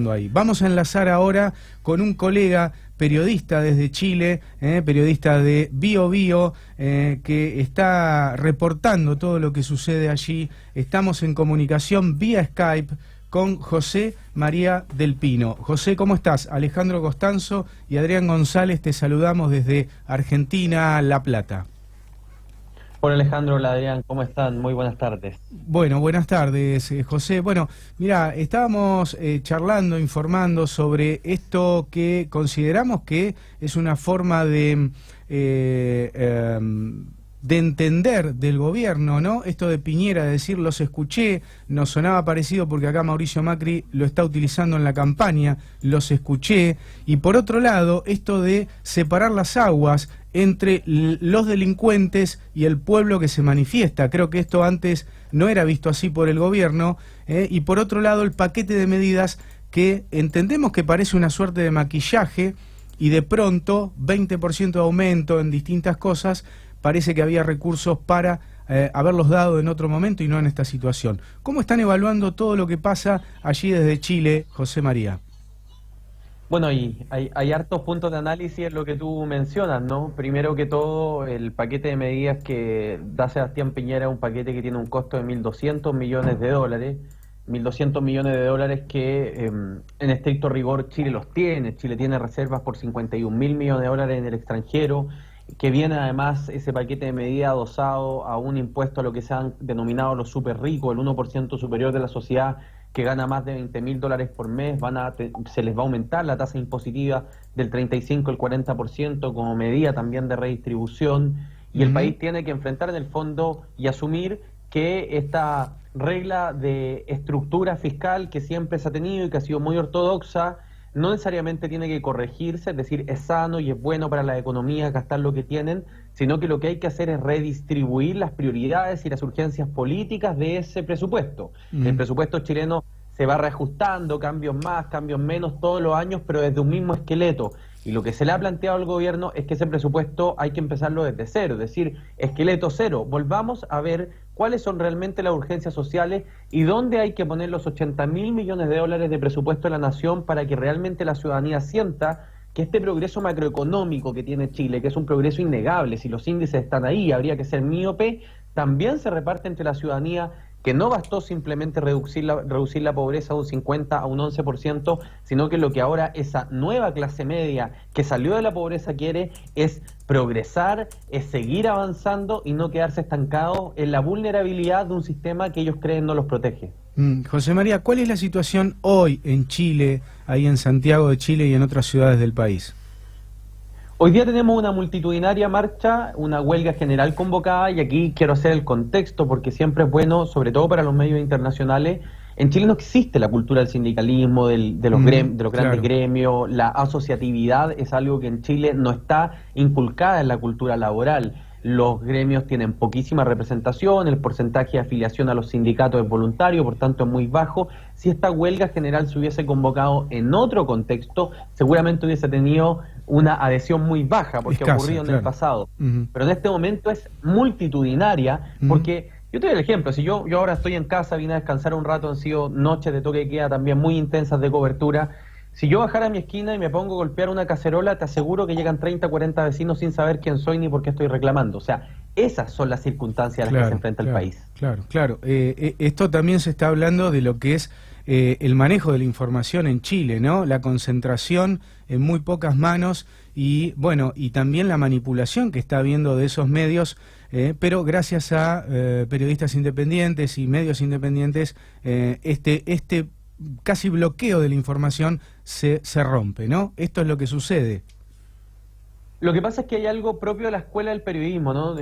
pasando ahí. Vamos a enlazar ahora con un colega periodista desde Chile, periodista de Bio Bio, que está reportando todo lo que sucede allí. Estamos en comunicación vía Skype con José María del Pino. José, ¿cómo estás? Alejandro Costanzo y Adrián González te saludamos desde Argentina, La Plata. Hola Alejandro, hola Adrián, ¿cómo están? Muy buenas tardes. Bueno, buenas tardes, José. Bueno, mira, estábamos charlando, informando sobre esto que consideramos que es una forma de entender del gobierno, ¿no? Esto de Piñera, de decir, los escuché, nos sonaba parecido porque acá Mauricio Macri lo está utilizando en la campaña, los escuché, y por otro lado, esto de separar las aguas entre los delincuentes y el pueblo que se manifiesta. Creo que esto antes no era visto así por el gobierno, y por otro lado el paquete de medidas que entendemos que parece una suerte de maquillaje, y de pronto 20% de aumento en distintas cosas. Parece que había recursos para haberlos dado en otro momento y no en esta situación. ¿Cómo están evaluando todo lo que pasa allí desde Chile, José María? Bueno, hay hartos puntos de análisis en lo que tú mencionas, ¿no? Primero que todo, el paquete de medidas que da Sebastián Piñera es un paquete que tiene un costo de 1.200 millones de dólares. 1.200 millones de dólares que en estricto rigor Chile los tiene. Chile tiene reservas por 51.000 millones de dólares en el extranjero, que viene además ese paquete de medidas adosado a un impuesto a lo que se han denominado los super ricos, el 1% superior de la sociedad que gana más de 20.000 dólares por mes. Se les va a aumentar la tasa impositiva del 35 al 40% como medida también de redistribución, y el país tiene que enfrentar en el fondo y asumir que esta regla de estructura fiscal que siempre se ha tenido y que ha sido muy ortodoxa no necesariamente tiene que corregirse, es decir, es sano y es bueno para la economía gastar lo que tienen, sino que lo que hay que hacer es redistribuir las prioridades y las urgencias políticas de ese presupuesto. El presupuesto chileno se va reajustando, cambios más, cambios menos todos los años, pero desde un mismo esqueleto. Y lo que se le ha planteado al gobierno es que ese presupuesto hay que empezarlo desde cero, es decir, esqueleto cero. Volvamos a ver cuáles son realmente las urgencias sociales y dónde hay que poner los 80.000 millones de dólares de presupuesto de la nación para que realmente la ciudadanía sienta que este progreso macroeconómico que tiene Chile, que es un progreso innegable, si los índices están ahí, habría que ser míope, también se reparte entre la ciudadanía, que no bastó simplemente reducir la pobreza de un 50 a un 11%, sino que lo que ahora esa nueva clase media que salió de la pobreza quiere es progresar, es seguir avanzando y no quedarse estancados en la vulnerabilidad de un sistema que ellos creen no los protege. José María, ¿cuál es la situación hoy en Chile, ahí en Santiago de Chile y en otras ciudades del país? Hoy día tenemos una multitudinaria marcha, una huelga general convocada, y aquí quiero hacer el contexto porque siempre es bueno, sobre todo para los medios internacionales. En Chile no existe la cultura del sindicalismo, de los grandes gremios, la asociatividad es algo que en Chile no está inculcada en la cultura laboral. Los gremios tienen poquísima representación, el porcentaje de afiliación a los sindicatos es voluntario, por tanto es muy bajo. Si esta huelga general se hubiese convocado en otro contexto, seguramente hubiese tenido una adhesión muy baja, porque ha ocurrido en el pasado. Pero en este momento es multitudinaria, porque yo te doy el ejemplo, si yo ahora estoy en casa, vine a descansar un rato, han sido noches de toque de queda también muy intensas de cobertura. Si yo bajara a mi esquina y me pongo a golpear una cacerola, te aseguro que llegan 30, 40 vecinos sin saber quién soy ni por qué estoy reclamando. O sea, esas son las circunstancias a las que se enfrenta el país. Claro. Esto también se está hablando de lo que es el manejo de la información en Chile, ¿no? La concentración en muy pocas manos y, bueno, y también la manipulación que está habiendo de esos medios, pero gracias a periodistas independientes y medios independientes, este casi bloqueo de la información se rompe, ¿no? Esto es lo que sucede. Lo que pasa es que hay algo propio de la escuela del periodismo, ¿no?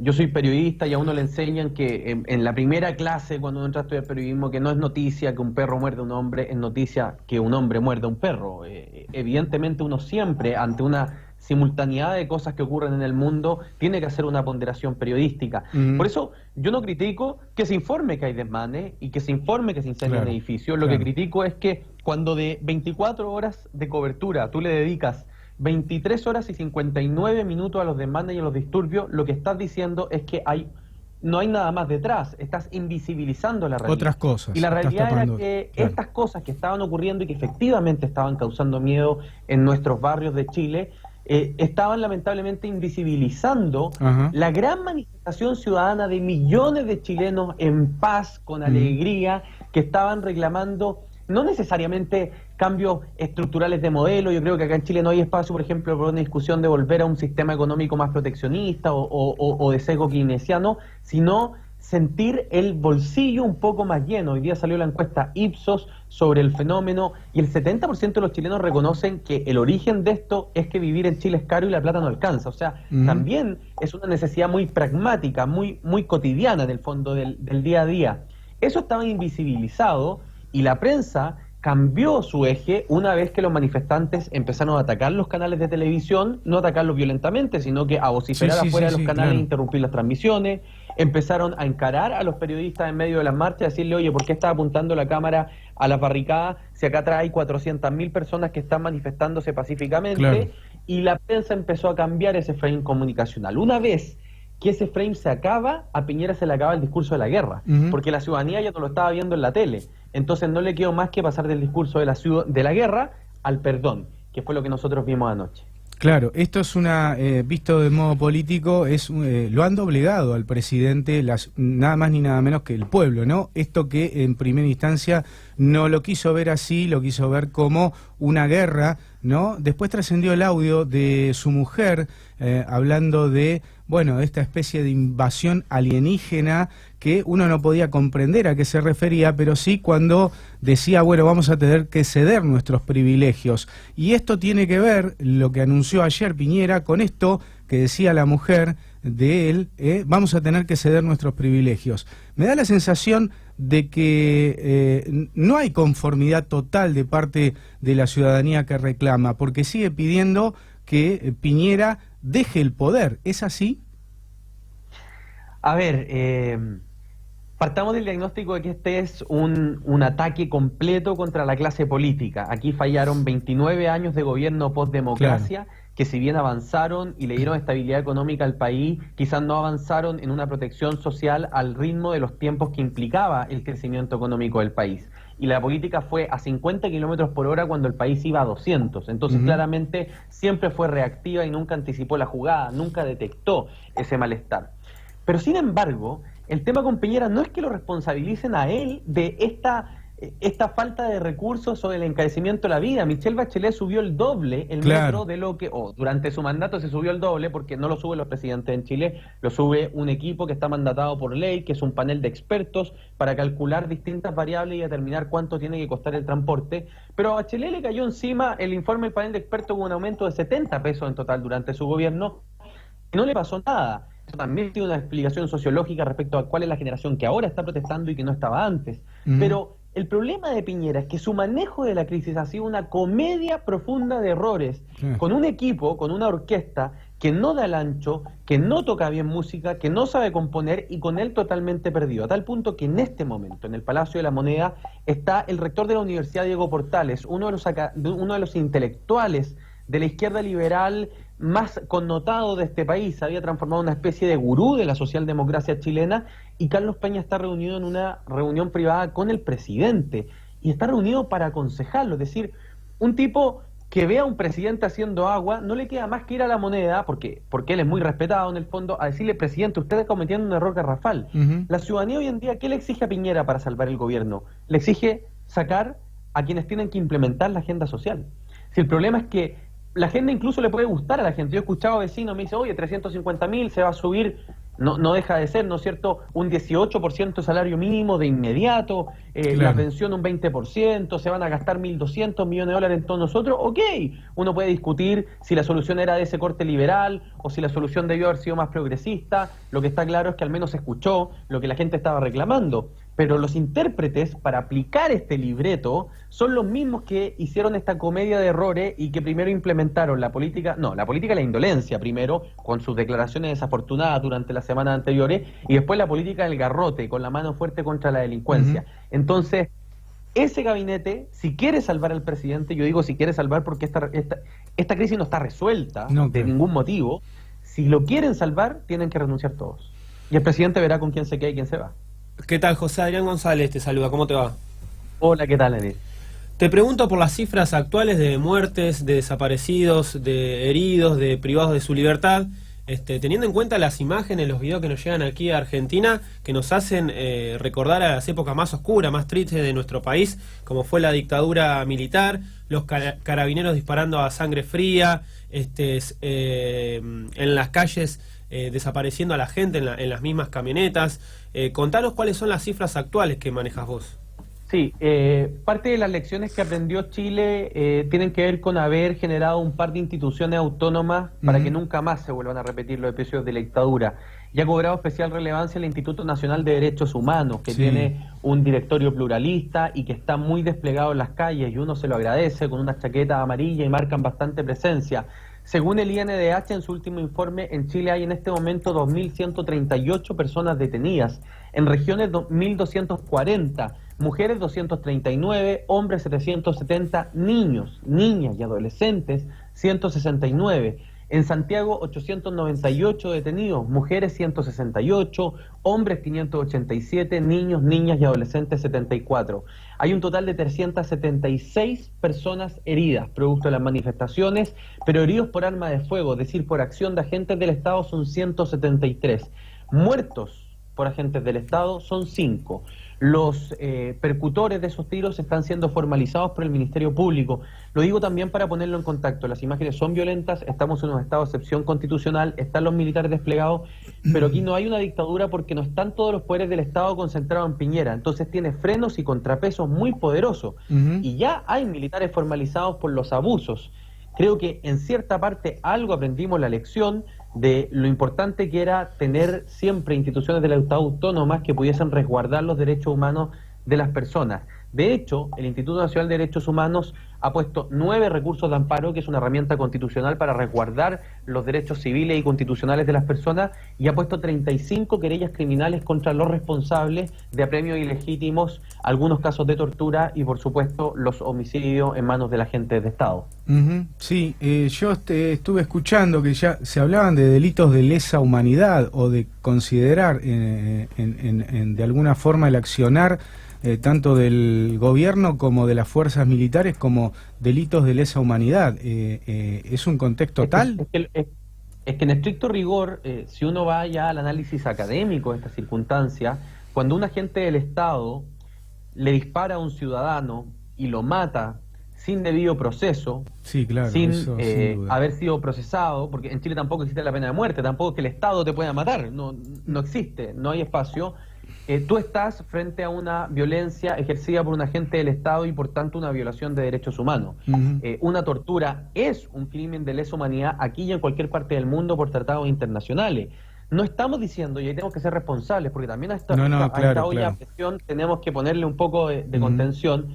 Yo soy periodista y a uno le enseñan que en la primera clase, cuando uno entra a estudiar periodismo, que no es noticia que un perro muerde a un hombre, es noticia que un hombre muerde a un perro. Evidentemente uno siempre, ante una simultaneidad de cosas que ocurren en el mundo, tiene que hacer una ponderación periodística. Por eso yo no critico que se informe que hay desmanes y que se informe que se incendian edificios. Lo que critico es que cuando de 24 horas de cobertura tú le dedicas 23 horas y 59 minutos a los desmanes y a los disturbios, lo que estás diciendo es que hay no hay nada más detrás, estás invisibilizando la realidad. Otras cosas. Y la realidad era tapando, que claro. estas cosas que estaban ocurriendo y que efectivamente estaban causando miedo en nuestros barrios de Chile, estaban lamentablemente invisibilizando Ajá. la gran manifestación ciudadana de millones de chilenos en paz, con alegría, que estaban reclamando no necesariamente cambios estructurales de modelo. Yo creo que acá en Chile no hay espacio, por ejemplo, para una discusión de volver a un sistema económico más proteccionista o de sesgo keynesiano, sino sentir el bolsillo un poco más lleno. Hoy día salió la encuesta Ipsos sobre el fenómeno y el 70% de los chilenos reconocen que el origen de esto es que vivir en Chile es caro y la plata no alcanza. O sea, también es una necesidad muy pragmática, muy cotidiana en el fondo del día a día. Eso estaba invisibilizado y la prensa cambió su eje una vez que los manifestantes empezaron a atacar los canales de televisión, no atacarlos violentamente, sino que a vociferar afuera de los canales, claro. interrumpir las transmisiones, empezaron a encarar a los periodistas en medio de las marchas, decirle, oye, ¿por qué está apuntando la cámara a la barricada si acá atrás hay 400.000 personas que están manifestándose pacíficamente? Claro. Y la prensa empezó a cambiar ese frame comunicacional. Una vez que ese frame se acaba, a Piñera se le acaba el discurso de la guerra, porque la ciudadanía ya no lo estaba viendo en la tele. Entonces no le quedó más que pasar del discurso de la guerra al perdón, que fue lo que nosotros vimos anoche. Claro, esto es visto de modo político, lo han doblegado al presidente, nada más ni nada menos que el pueblo, ¿no? Esto que en primera instancia no lo quiso ver así, lo quiso ver como una guerra, ¿no? Después trascendió el audio de su mujer hablando de esta especie de invasión alienígena que uno no podía comprender a qué se refería, pero sí cuando decía, vamos a tener que ceder nuestros privilegios. Y esto tiene que ver, lo que anunció ayer Piñera, con esto que decía la mujer de él, vamos a tener que ceder nuestros privilegios. Me da la sensación de que no hay conformidad total de parte de la ciudadanía que reclama, porque sigue pidiendo que Piñera deje el poder. ¿Es así? A ver, partamos del diagnóstico de que este es un ataque completo contra la clase política. Aquí fallaron 29 años de gobierno post-democracia, que si bien avanzaron y le dieron estabilidad económica al país, quizás no avanzaron en una protección social al ritmo de los tiempos que implicaba el crecimiento económico del país. Y la política fue a 50 kilómetros por hora cuando el país iba a 200. Entonces, claramente, siempre fue reactiva y nunca anticipó la jugada, nunca detectó ese malestar. Pero, sin embargo, el tema con Piñera no es que lo responsabilicen a él de esta falta de recursos o del encarecimiento de la vida. Michelle Bachelet subió el doble el metro de lo que, durante su mandato se subió el doble, porque no lo suben los presidentes en Chile, lo sube un equipo que está mandatado por ley, que es un panel de expertos para calcular distintas variables y determinar cuánto tiene que costar el transporte. Pero a Bachelet le cayó encima el informe del panel de expertos con un aumento de 70 pesos en total durante su gobierno y no le pasó nada. Eso también tiene una explicación sociológica respecto a cuál es la generación que ahora está protestando y que no estaba antes. Pero el problema de Piñera es que su manejo de la crisis ha sido una comedia profunda de errores, con un equipo, con una orquesta que no da el ancho, que no toca bien música, que no sabe componer y con él totalmente perdido. A tal punto que en este momento, en el Palacio de la Moneda, está el rector de la Universidad, Diego Portales, uno de los intelectuales de la izquierda liberal más connotado de este país. Se había transformado en una especie de gurú de la socialdemocracia chilena, y Carlos Peña está reunido en una reunión privada con el presidente, y está reunido para aconsejarlo. Es decir, un tipo que ve a un presidente haciendo agua, no le queda más que ir a la Moneda, porque él es muy respetado en el fondo, a decirle, presidente, usted está cometiendo un error garrafal. La ciudadanía hoy en día, ¿qué le exige a Piñera para salvar el gobierno? Le exige sacar a quienes tienen que implementar la agenda social. Si el problema es que la agenda incluso le puede gustar a la gente. Yo he escuchado a vecinos, me dice, oye, 350.000 se va a subir, no deja de ser, ¿no es cierto?, un 18% salario mínimo de inmediato, la pensión un 20%, se van a gastar 1.200 millones de dólares en todos nosotros. Ok, uno puede discutir si la solución era de ese corte liberal o si la solución debió haber sido más progresista. Lo que está claro es que al menos se escuchó lo que la gente estaba reclamando. Pero los intérpretes para aplicar este libreto son los mismos que hicieron esta comedia de errores y que primero implementaron la política de la indolencia primero, con sus declaraciones desafortunadas durante las semanas anteriores, y después la política del garrote, con la mano fuerte contra la delincuencia. Entonces, ese gabinete, si quiere salvar al presidente, yo digo si quiere salvar porque esta crisis no está resuelta de ningún motivo, si lo quieren salvar, tienen que renunciar todos. Y el presidente verá con quién se queda y quién se va. ¿Qué tal, José Adrián González? Te saluda, ¿cómo te va? Hola, ¿qué tal, Edith? Te pregunto por las cifras actuales de muertes, de desaparecidos, de heridos, de privados de su libertad, teniendo en cuenta las imágenes, los videos que nos llegan aquí a Argentina, que nos hacen recordar a las épocas más oscuras, más tristes de nuestro país, como fue la dictadura militar, los carabineros disparando a sangre fría, en las calles desapareciendo a la gente en las mismas camionetas. Contanos cuáles son las cifras actuales que manejas vos. Sí, parte de las lecciones que aprendió Chile tienen que ver con haber generado un par de instituciones autónomas para que nunca más se vuelvan a repetir los episodios de la dictadura. Y ha cobrado especial relevancia el Instituto Nacional de Derechos Humanos, que tiene un directorio pluralista y que está muy desplegado en las calles, y uno se lo agradece, con una chaqueta amarilla y marcan bastante presencia. Según el INDH, en su último informe, en Chile hay en este momento 2.138 personas detenidas, en regiones 1.240, mujeres 239, hombres 770, niños, niñas y adolescentes 169. En Santiago 898 detenidos, mujeres 168, hombres 587, niños, niñas y adolescentes 74. Hay un total de 376 personas heridas producto de las manifestaciones, pero heridos por arma de fuego, es decir, por acción de agentes del Estado, son 173. Muertos por agentes del Estado son 5. Los percutores de esos tiros están siendo formalizados por el Ministerio Público. Lo digo también para ponerlo en contacto. Las imágenes son violentas, estamos en un estado de excepción constitucional, están los militares desplegados, pero aquí no hay una dictadura porque no están todos los poderes del Estado concentrados en Piñera. Entonces tiene frenos y contrapesos muy poderosos. Y ya hay militares formalizados por los abusos. Creo que en cierta parte algo aprendimos la lección de lo importante que era tener siempre instituciones del Estado autónomas que pudiesen resguardar los derechos humanos de las personas. De hecho, el Instituto Nacional de Derechos Humanos ha puesto 9 recursos de amparo, que es una herramienta constitucional para resguardar los derechos civiles y constitucionales de las personas, y ha puesto 35 querellas criminales contra los responsables de apremios ilegítimos, algunos casos de tortura y, por supuesto, los homicidios en manos de la gente de Estado. Sí, yo estuve escuchando que ya se hablaban de delitos de lesa humanidad o de considerar de alguna forma el accionar tanto del gobierno como de las fuerzas militares como delitos de lesa humanidad. ¿Es un contexto tal? Es que en estricto rigor, si uno va ya al análisis académico de esta circunstancia, cuando un agente del Estado le dispara a un ciudadano y lo mata sin debido proceso, sí, claro, sin sin haber sido procesado, porque en Chile tampoco existe la pena de muerte, tampoco que el Estado te pueda matar, no existe, no hay espacio. Tú estás frente a una violencia ejercida por un agente del Estado y por tanto una violación de derechos humanos. Una tortura es un crimen de lesa humanidad aquí y en cualquier parte del mundo por tratados internacionales. No estamos diciendo, y ahí tenemos que ser responsables, porque también a esta olla a presión tenemos que ponerle un poco de contención,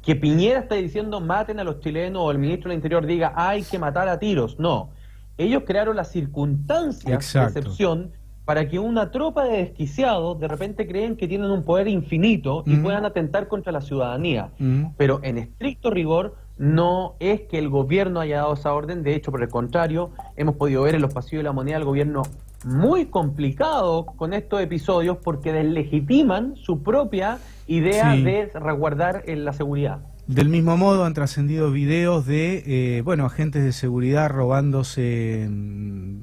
que Piñera está diciendo maten a los chilenos o el ministro del Interior diga hay que matar a tiros. No, ellos crearon las circunstancias de excepción para que una tropa de desquiciados de repente creen que tienen un poder infinito y puedan atentar contra la ciudadanía. Pero en estricto rigor no es que el gobierno haya dado esa orden, de hecho, por el contrario, hemos podido ver en los pasillos de la Moneda al gobierno muy complicado con estos episodios porque deslegitiman su propia idea de resguardar la seguridad. Del mismo modo han trascendido videos de agentes de seguridad robándose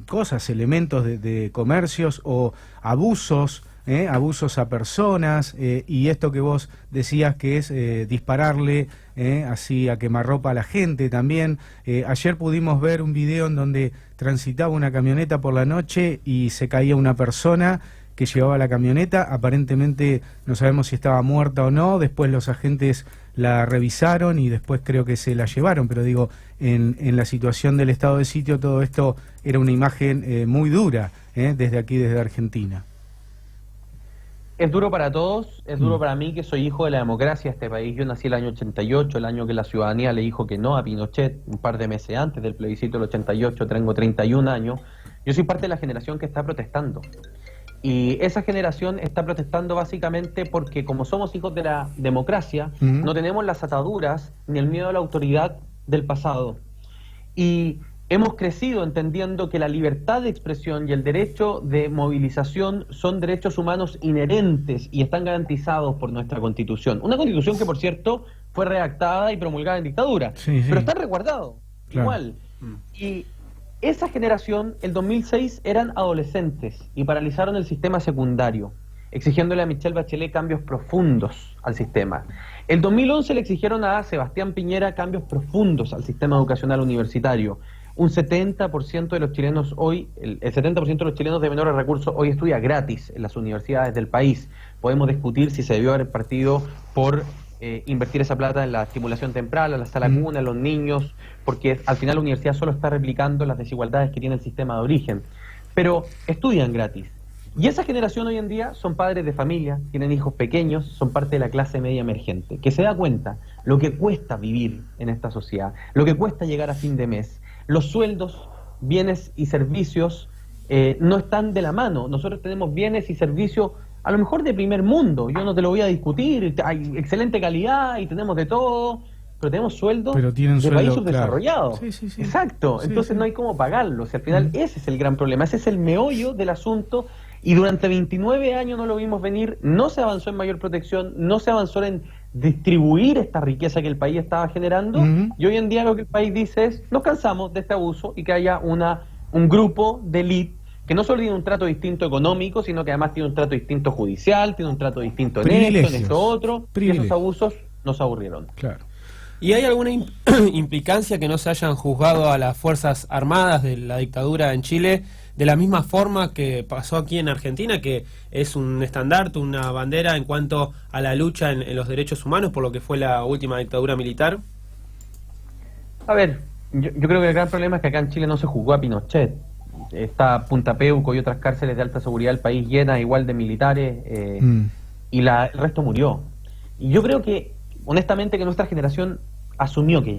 cosas, elementos de comercios o abusos a personas, y esto que vos decías que es dispararle así a quemarropa a la gente también. Ayer pudimos ver un video en donde transitaba una camioneta por la noche y se caía una persona que llevaba la camioneta, aparentemente no sabemos si estaba muerta o no, después los agentes la revisaron y después creo que se la llevaron, pero digo, en la situación del estado de sitio todo esto era una imagen muy dura, desde aquí, desde Argentina. Es duro para todos, es duro para mí que soy hijo de la democracia de este país. Yo nací el año 88, el año que la ciudadanía le dijo que no a Pinochet, un par de meses antes del plebiscito del 88, tengo 31 años. Yo soy parte de la generación que está protestando. Y esa generación está protestando básicamente porque como somos hijos de la democracia, no tenemos las ataduras ni el miedo a la autoridad del pasado. Y hemos crecido entendiendo que la libertad de expresión y el derecho de movilización son derechos humanos inherentes y están garantizados por nuestra Constitución. Una Constitución que, por cierto, fue redactada y promulgada en dictadura, Sí, sí. pero está resguardado, Claro. igual. Y esa generación, el 2006, eran adolescentes y paralizaron el sistema secundario, exigiéndole a Michelle Bachelet cambios profundos al sistema. El 2011 le exigieron a Sebastián Piñera cambios profundos al sistema educacional universitario. Un 70% de los chilenos hoy, el 70% de los chilenos de menores recursos hoy estudia gratis en las universidades del país. Podemos discutir si se debió haber partido por invertir esa plata en la estimulación temprana, en la sala cuna, en los niños, porque al final la universidad solo está replicando las desigualdades que tiene el sistema de origen. Pero estudian gratis. Y esa generación hoy en día son padres de familia, tienen hijos pequeños, son parte de la clase media emergente, que se da cuenta lo que cuesta vivir en esta sociedad, lo que cuesta llegar a fin de mes. Los sueldos, bienes y servicios no están de la mano. Nosotros tenemos bienes y servicios a lo mejor de primer mundo, yo no te lo voy a discutir, hay excelente calidad y tenemos de todo, pero tenemos sueldos Pero tienen de sueldo, país claro. subdesarrollado. Sí, sí, sí. Exacto, Sí, entonces sí. no hay cómo pagarlo. Al final ese es el gran problema, ese es el meollo del asunto. Y durante 29 años no lo vimos venir, no se avanzó en mayor protección, no se avanzó en distribuir esta riqueza que el país estaba generando, y hoy en día lo que el país dice es, nos cansamos de este abuso y que haya un grupo de élite que no solo tiene un trato distinto económico, sino que además tiene un trato distinto judicial, tiene un trato distinto en esto, en Privilegios. esto otro, y Privilegios. esos abusos nos aburrieron. Claro. ¿Y hay alguna implicancia que no se hayan juzgado a las Fuerzas Armadas de la dictadura en Chile de la misma forma que pasó aquí en Argentina, que es un estandarte, una bandera en cuanto a la lucha en los derechos humanos por lo que fue la última dictadura militar? A ver, yo creo que el gran problema es que acá en Chile no se juzgó a Pinochet. Está Punta Peuco y otras cárceles de alta seguridad del país llenas igual de militares, y el resto murió. Y yo creo que, honestamente, que nuestra generación asumió que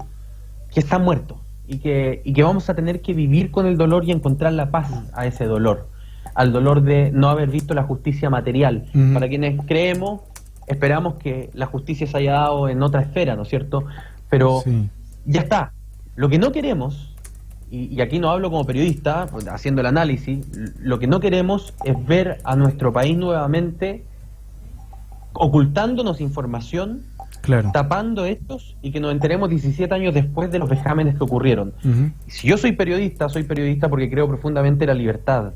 está muerto y que vamos a tener que vivir con el dolor y encontrar la paz a ese dolor, al dolor de no haber visto la justicia material. Para quienes creemos, esperamos que la justicia se haya dado en otra esfera, ¿no es cierto? Pero Sí. ya está. Lo que no queremos, y aquí no hablo como periodista, pues, haciendo el análisis, lo que no queremos es ver a nuestro país nuevamente ocultándonos información, Claro. tapando estos y que nos enteremos 17 años después de los vejámenes que ocurrieron. Si yo soy periodista porque creo profundamente en la libertad.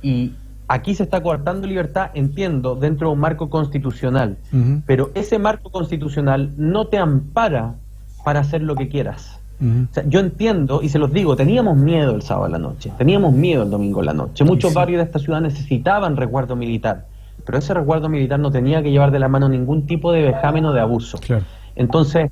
Y aquí se está coartando libertad, entiendo, dentro de un marco constitucional. Pero ese marco constitucional no te ampara para hacer lo que quieras. O sea, yo entiendo, y se los digo, teníamos miedo el sábado en la noche, teníamos miedo el domingo en la noche. Muchos barrios de esta ciudad necesitaban resguardo militar, pero ese resguardo militar no tenía que llevar de la mano ningún tipo de vejamen o de abuso. Claro. Entonces,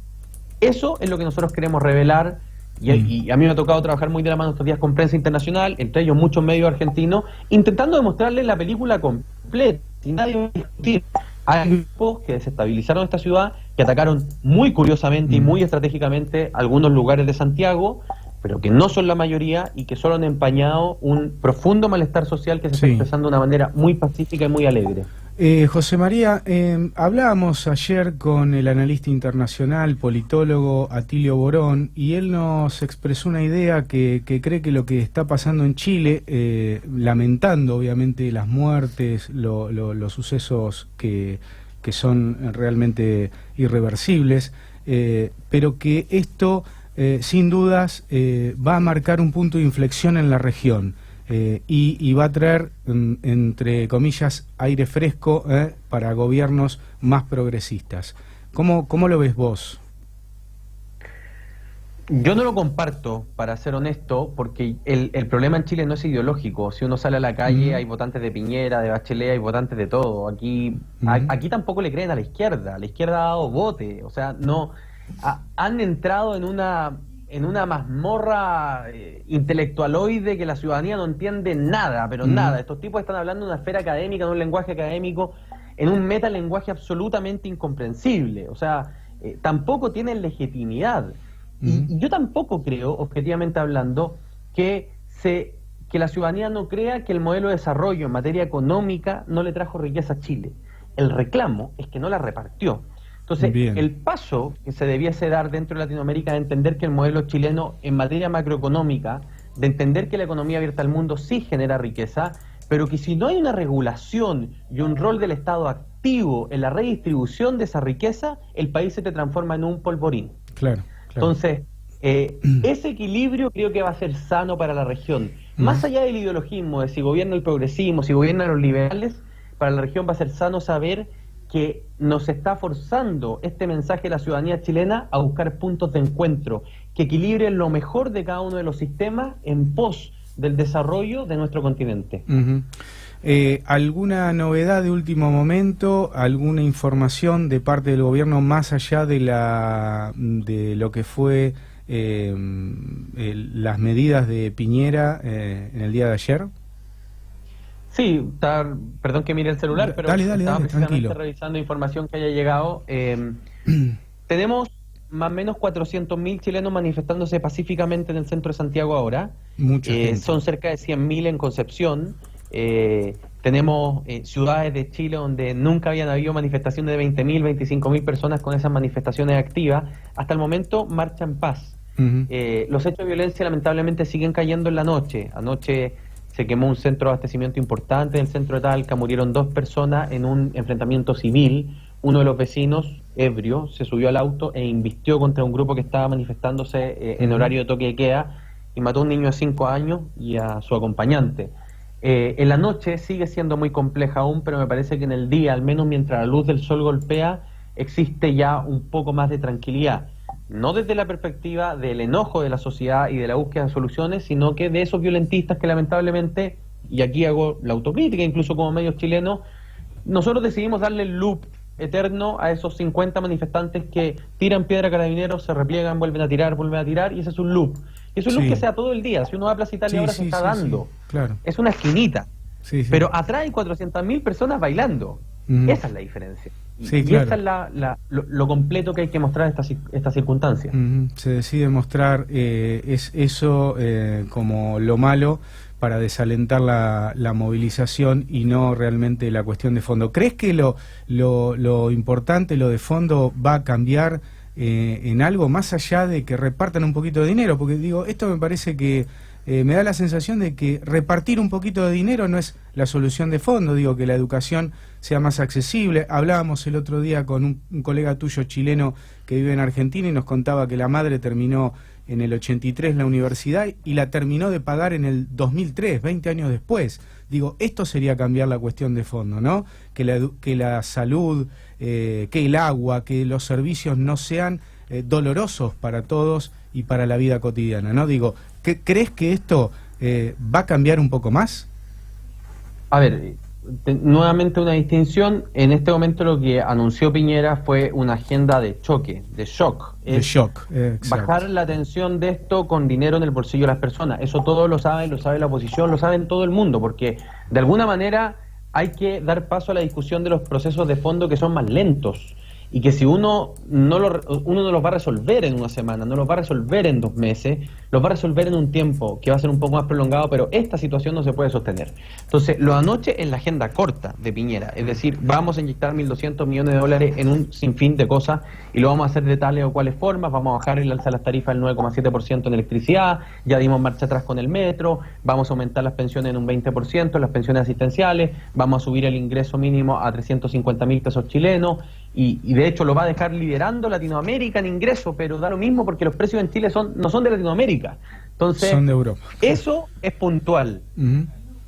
eso es lo que nosotros queremos revelar, y a mí me ha tocado trabajar muy de la mano estos días con prensa internacional, entre ellos muchos medios argentinos, intentando demostrarles la película completa, sin nadie va a discutir. Hay grupos que desestabilizaron esta ciudad, que atacaron muy curiosamente y muy estratégicamente algunos lugares de Santiago, pero que no son la mayoría y que solo han empañado un profundo malestar social que se está expresando de una manera muy pacífica y muy alegre. José María, hablábamos ayer con el analista internacional, politólogo Atilio Borón, y él nos expresó una idea que cree que lo que está pasando en Chile, lamentando obviamente las muertes, los sucesos que son realmente irreversibles, pero que esto sin dudas va a marcar un punto de inflexión en la región. Y va a traer, entre comillas, aire fresco para gobiernos más progresistas. ¿Cómo lo ves vos? Yo no lo comparto, para ser honesto, porque el problema en Chile no es ideológico. Si uno sale a la calle, hay votantes de Piñera, de Bachelet, hay votantes de todo. Aquí tampoco le creen a la izquierda. La izquierda ha dado bote. O sea, no han entrado en una mazmorra intelectualoide que la ciudadanía no entiende nada, pero nada. Estos tipos están hablando de una esfera académica, de un lenguaje académico, en un metalenguaje absolutamente incomprensible. O sea, tampoco tienen legitimidad. Y yo tampoco creo, objetivamente hablando, que la ciudadanía no crea que el modelo de desarrollo en materia económica no le trajo riqueza a Chile. El reclamo es que no la repartió. Entonces, Bien. el paso que se debiese dar dentro de Latinoamérica es entender que el modelo chileno en materia macroeconómica, de entender que la economía abierta al mundo sí genera riqueza, pero que si no hay una regulación y un rol del Estado activo en la redistribución de esa riqueza, el país se te transforma en un polvorín. Claro. Entonces, ese equilibrio creo que va a ser sano para la región. Más allá del ideologismo, de si gobierna el progresismo, si gobiernan los liberales, para la región va a ser sano saber que nos está forzando este mensaje de la ciudadanía chilena a buscar puntos de encuentro que equilibren lo mejor de cada uno de los sistemas en pos del desarrollo de nuestro continente. ¿Alguna novedad de último momento? ¿Alguna información de parte del gobierno más allá de lo que fue las medidas de Piñera en el día de ayer? Sí, perdón que mire el celular, pero dale, estaba precisamente tranquilo. revisando información que haya llegado. Tenemos más o menos 400.000 chilenos manifestándose pacíficamente en el centro de Santiago ahora. Mucha gente. Son cerca de 100.000 en Concepción. Tenemos ciudades de Chile donde nunca habían habido manifestaciones de 20.000, 25.000 personas con esas manifestaciones activas. Hasta el momento marcha en paz. Los hechos de violencia lamentablemente siguen cayendo en la noche. Anoche se quemó un centro de abastecimiento importante en el centro de Talca, murieron 2 personas en un enfrentamiento civil. Uno de los vecinos, ebrio, se subió al auto e invistió contra un grupo que estaba manifestándose en horario de toque de queda y mató a un niño de 5 años y a su acompañante. En la noche sigue siendo muy compleja aún, pero me parece que en el día, al menos mientras la luz del sol golpea, existe ya un poco más de tranquilidad. No desde la perspectiva del enojo de la sociedad y de la búsqueda de soluciones, sino que de esos violentistas que lamentablemente, y aquí hago la autocrítica incluso como medios chilenos, nosotros decidimos darle el loop eterno a esos 50 manifestantes que tiran piedra a carabineros, se repliegan, vuelven a tirar, y ese es un loop. Y es un loop que sea todo el día. Si uno va a Plaza Italia ahora se está dando. Claro. Es una esquinita. Pero atrás hay 400.000 personas bailando. Esa es la diferencia. Y claro. esta es lo completo que hay que mostrar esta circunstancia. Se decide mostrar eso como lo malo para desalentar la movilización y no realmente la cuestión de fondo. ¿Crees que lo importante, lo de fondo, va a cambiar en algo más allá de que repartan un poquito de dinero? Porque digo, esto me parece que me da la sensación de que repartir un poquito de dinero no es la solución de fondo. Digo, que la educación sea más accesible. Hablábamos el otro día con un colega tuyo chileno que vive en Argentina y nos contaba que la madre terminó en el 83 la universidad y la terminó de pagar en el 2003, 20 años después. Digo, esto sería cambiar la cuestión de fondo, ¿no? Que la salud, que el agua, que los servicios no sean dolorosos para todos y para la vida cotidiana, ¿no? Digo, ¿crees que esto va a cambiar un poco más? A ver, nuevamente una distinción. En este momento lo que anunció Piñera fue una agenda de choque, de shock. Bajar la tensión de esto con dinero en el bolsillo de las personas. Eso todos lo sabe la oposición, lo saben todo el mundo, porque de alguna manera hay que dar paso a la discusión de los procesos de fondo que son más lentos. Y que si uno no los va a resolver en una semana, no los va a resolver en 2 meses, los va a resolver en un tiempo que va a ser un poco más prolongado, pero esta situación no se puede sostener. Entonces, lo de anoche es la agenda corta de Piñera, es decir, vamos a inyectar 1.200 millones de dólares en un sinfín de cosas y lo vamos a hacer de tales o cuales formas. Vamos a bajar el alza de las tarifas del 9,7% en electricidad, ya dimos marcha atrás con el metro, vamos a aumentar las pensiones en un 20%, las pensiones asistenciales, vamos a subir el ingreso mínimo a 350.000 pesos chilenos, y de hecho lo va a dejar liderando Latinoamérica en ingresos, pero da lo mismo porque los precios en Chile no son de Latinoamérica. Entonces, son de Europa. Eso es puntual.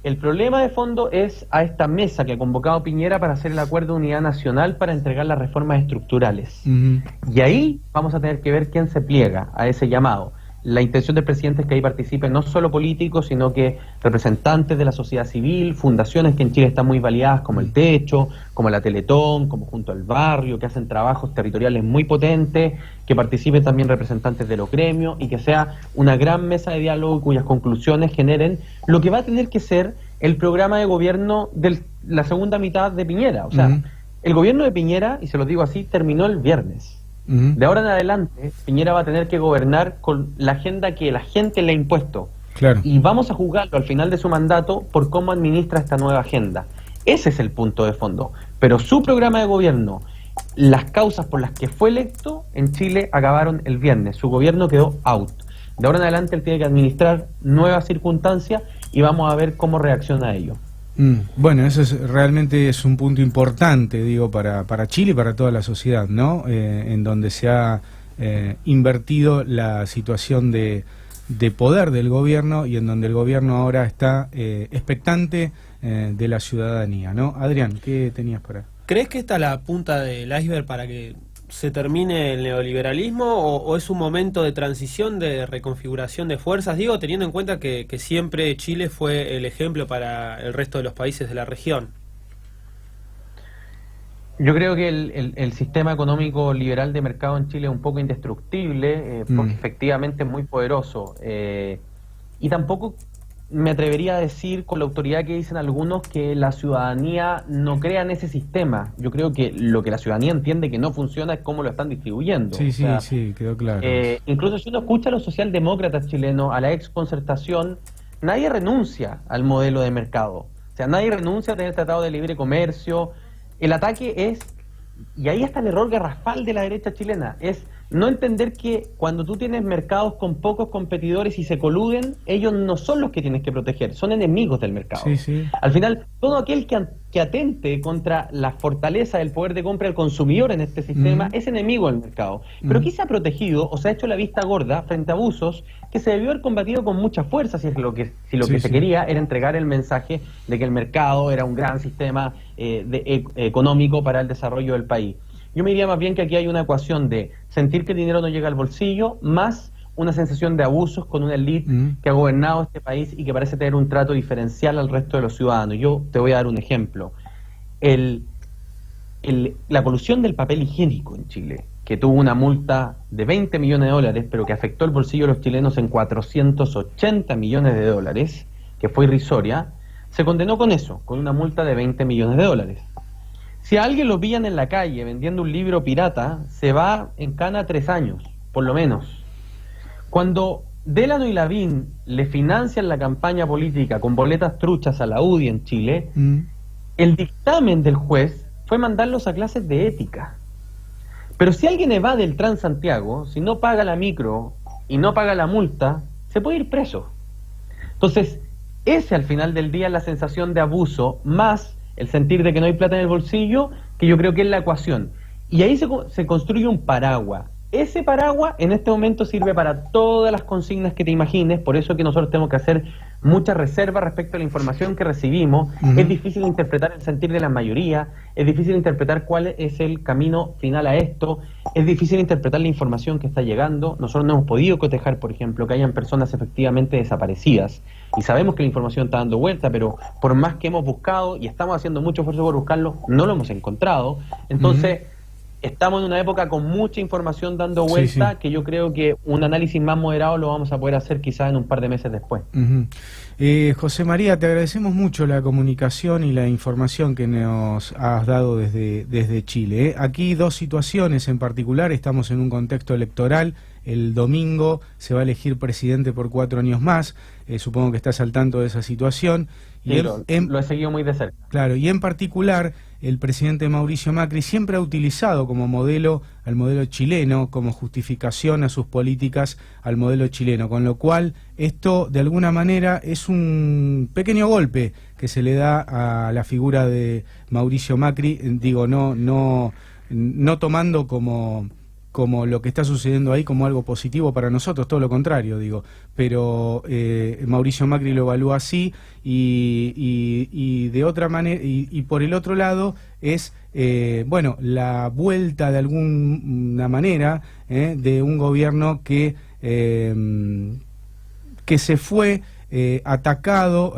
El problema de fondo es a esta mesa que ha convocado Piñera para hacer el acuerdo de unidad nacional para entregar las reformas estructurales. Y ahí vamos a tener que ver quién se pliega a ese llamado. La intención del presidente es que ahí participen no solo políticos, sino que representantes de la sociedad civil, fundaciones que en Chile están muy validadas, como el Techo, como la Teletón, como Junto al Barrio, que hacen trabajos territoriales muy potentes, que participen también representantes de los gremios y que sea una gran mesa de diálogo cuyas conclusiones generen lo que va a tener que ser el programa de gobierno de la segunda mitad de Piñera. O sea, el gobierno de Piñera, y se lo digo así, terminó el viernes. De ahora en adelante, Piñera va a tener que gobernar con la agenda que la gente le ha impuesto. Claro. Y vamos a juzgarlo al final de su mandato por cómo administra esta nueva agenda. Ese es el punto de fondo. Pero su programa de gobierno las causas por las que fue electo en Chile acabaron el viernes. Su gobierno quedó out. De ahora en adelante él tiene que administrar nuevas circunstancias y vamos a ver cómo reacciona a ello. Bueno, eso realmente es un punto importante, digo, para Chile y para toda la sociedad, ¿no? En donde se ha invertido la situación de poder del gobierno y en donde el gobierno ahora está expectante de la ciudadanía, ¿no? Adrián, ¿qué tenías para...? ¿Crees que esta es la punta del iceberg para que se termine el neoliberalismo o es un momento de transición, de reconfiguración de fuerzas? Digo, teniendo en cuenta que siempre Chile fue el ejemplo para el resto de los países de la región. Yo creo que el sistema económico liberal de mercado en Chile es un poco indestructible, porque efectivamente es muy poderoso. Y tampoco me atrevería a decir con la autoridad que dicen algunos que la ciudadanía no crea en ese sistema. Yo creo que lo que la ciudadanía entiende que no funciona es cómo lo están distribuyendo. Sí, sí, quedó claro. Incluso si uno escucha a los socialdemócratas chilenos, a la exconcertación, nadie renuncia al modelo de mercado. O sea, nadie renuncia a tener tratado de libre comercio. El ataque es, y ahí está el error garrafal de la derecha chilena, es no entender que cuando tú tienes mercados con pocos competidores y se coluden, ellos no son los que tienes que proteger, son enemigos del mercado. Sí, sí. Al final, todo aquel que atente contra la fortaleza del poder de compra del consumidor en este sistema es enemigo del mercado. Pero aquí se ha protegido o se ha hecho la vista gorda frente a abusos que se debió haber combatido con mucha fuerza si lo que se quería era entregar el mensaje de que el mercado era un gran sistema económico para el desarrollo del país. Yo me diría más bien que aquí hay una ecuación de sentir que el dinero no llega al bolsillo, más una sensación de abusos con una élite que ha gobernado este país y que parece tener un trato diferencial al resto de los ciudadanos. Yo te voy a dar un ejemplo. La polución del papel higiénico en Chile, que tuvo una multa de 20 millones de dólares, pero que afectó el bolsillo de los chilenos en 480 millones de dólares, que fue irrisoria, se condenó con eso, con una multa de 20 millones de dólares. Si a alguien lo pillan en la calle vendiendo un libro pirata, se va en cana 3 años, por lo menos. Cuando Delano y Lavín le financian la campaña política con boletas truchas a la UDI en Chile, el dictamen del juez fue mandarlos a clases de ética. Pero si alguien evade el Transantiago, si no paga la micro y no paga la multa, se puede ir preso. Entonces, ese al final del día es la sensación de abuso, más el sentir de que no hay plata en el bolsillo, que yo creo que es la ecuación. Y ahí se construye un paraguas. Ese paraguas en este momento sirve para todas las consignas que te imagines, por eso que nosotros tenemos que hacer mucha reserva respecto a la información que recibimos. Es difícil interpretar el sentir de la mayoría, es difícil interpretar cuál es el camino final a esto, es difícil interpretar la información que está llegando. Nosotros no hemos podido cotejar, por ejemplo, que hayan personas efectivamente desaparecidas, y sabemos que la información está dando vuelta, pero por más que hemos buscado, y estamos haciendo mucho esfuerzo por buscarlo, no lo hemos encontrado. Entonces, estamos en una época con mucha información dando vuelta, que yo creo que un análisis más moderado lo vamos a poder hacer quizás en un par de meses después. José María, te agradecemos mucho la comunicación y la información que nos has dado desde Chile. Aquí dos situaciones en particular, estamos en un contexto electoral. El domingo se va a elegir presidente por 4 años más, supongo que estás al tanto de esa situación. Sí, lo he seguido muy de cerca. Claro, y en particular el presidente Mauricio Macri siempre ha utilizado como modelo al modelo chileno, como justificación a sus políticas al modelo chileno, con lo cual esto de alguna manera es un pequeño golpe que se le da a la figura de Mauricio Macri, digo, no tomando como lo que está sucediendo ahí como algo positivo para nosotros, todo lo contrario, digo, pero Mauricio Macri lo evalúa así y de otra manera, y por el otro lado es, bueno, la vuelta de alguna manera de un gobierno que se fue atacado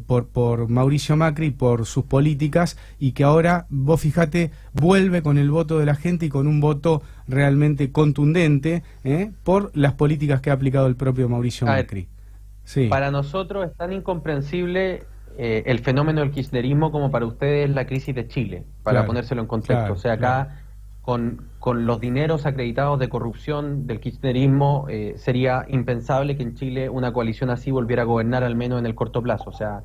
por Mauricio Macri por sus políticas y que ahora, vos fíjate, vuelve con el voto de la gente y con un voto realmente contundente por las políticas que ha aplicado el propio Mauricio Macri. Sí. Para nosotros es tan incomprensible el fenómeno del kirchnerismo como para ustedes la crisis de Chile, para ponérselo en contexto. O sea, acá con los dineros acreditados de corrupción del kirchnerismo, sería impensable que en Chile una coalición así volviera a gobernar, al menos en el corto plazo. O sea,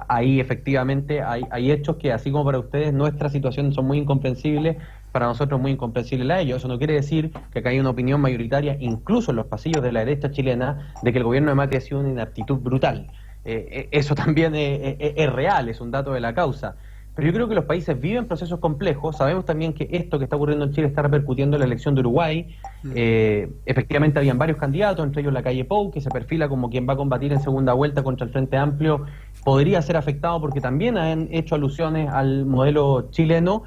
ahí efectivamente hay hechos que, así como para ustedes, nuestra situación son muy incomprensibles, para nosotros muy incomprensible a ellos. Eso no quiere decir que acá hay una opinión mayoritaria, incluso en los pasillos de la derecha chilena, de que el gobierno de Macri ha sido una inaptitud brutal. Eso también es real, es un dato de la causa. Pero yo creo que los países viven procesos complejos. Sabemos también que esto que está ocurriendo en Chile está repercutiendo en la elección de Uruguay. Efectivamente habían varios candidatos, entre ellos la Calle Pou, que se perfila como quien va a combatir en segunda vuelta contra el Frente Amplio. Podría ser afectado porque también han hecho alusiones al modelo chileno.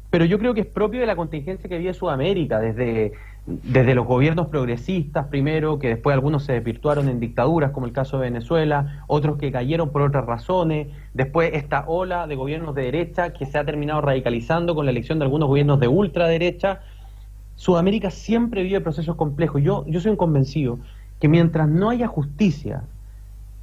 Pero yo creo que es propio de la contingencia que vive Sudamérica, desde los gobiernos progresistas primero, que después algunos se desvirtuaron en dictaduras, como el caso de Venezuela, otros que cayeron por otras razones, después esta ola de gobiernos de derecha que se ha terminado radicalizando con la elección de algunos gobiernos de ultraderecha. Sudamérica siempre vive procesos complejos. Yo soy un convencido que mientras no haya justicia,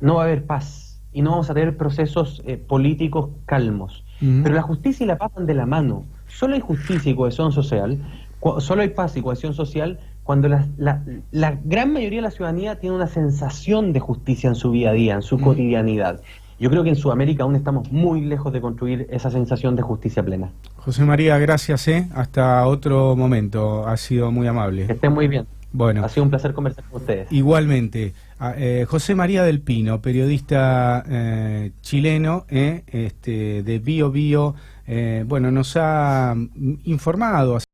no va a haber paz y no vamos a tener procesos políticos calmos. Pero la justicia y la paz van de la mano. Solo hay justicia y cohesión social, solo hay paz y cohesión social cuando la gran mayoría de la ciudadanía tiene una sensación de justicia en su día a día, en su cotidianidad. Yo creo que en Sudamérica aún estamos muy lejos de construir esa sensación de justicia plena. José María, gracias, hasta otro momento, ha sido muy amable. Que estén muy bien. Bueno, ha sido un placer conversar con ustedes. Igualmente. José María del Pino, periodista chileno de Bio Bio, bueno, nos ha informado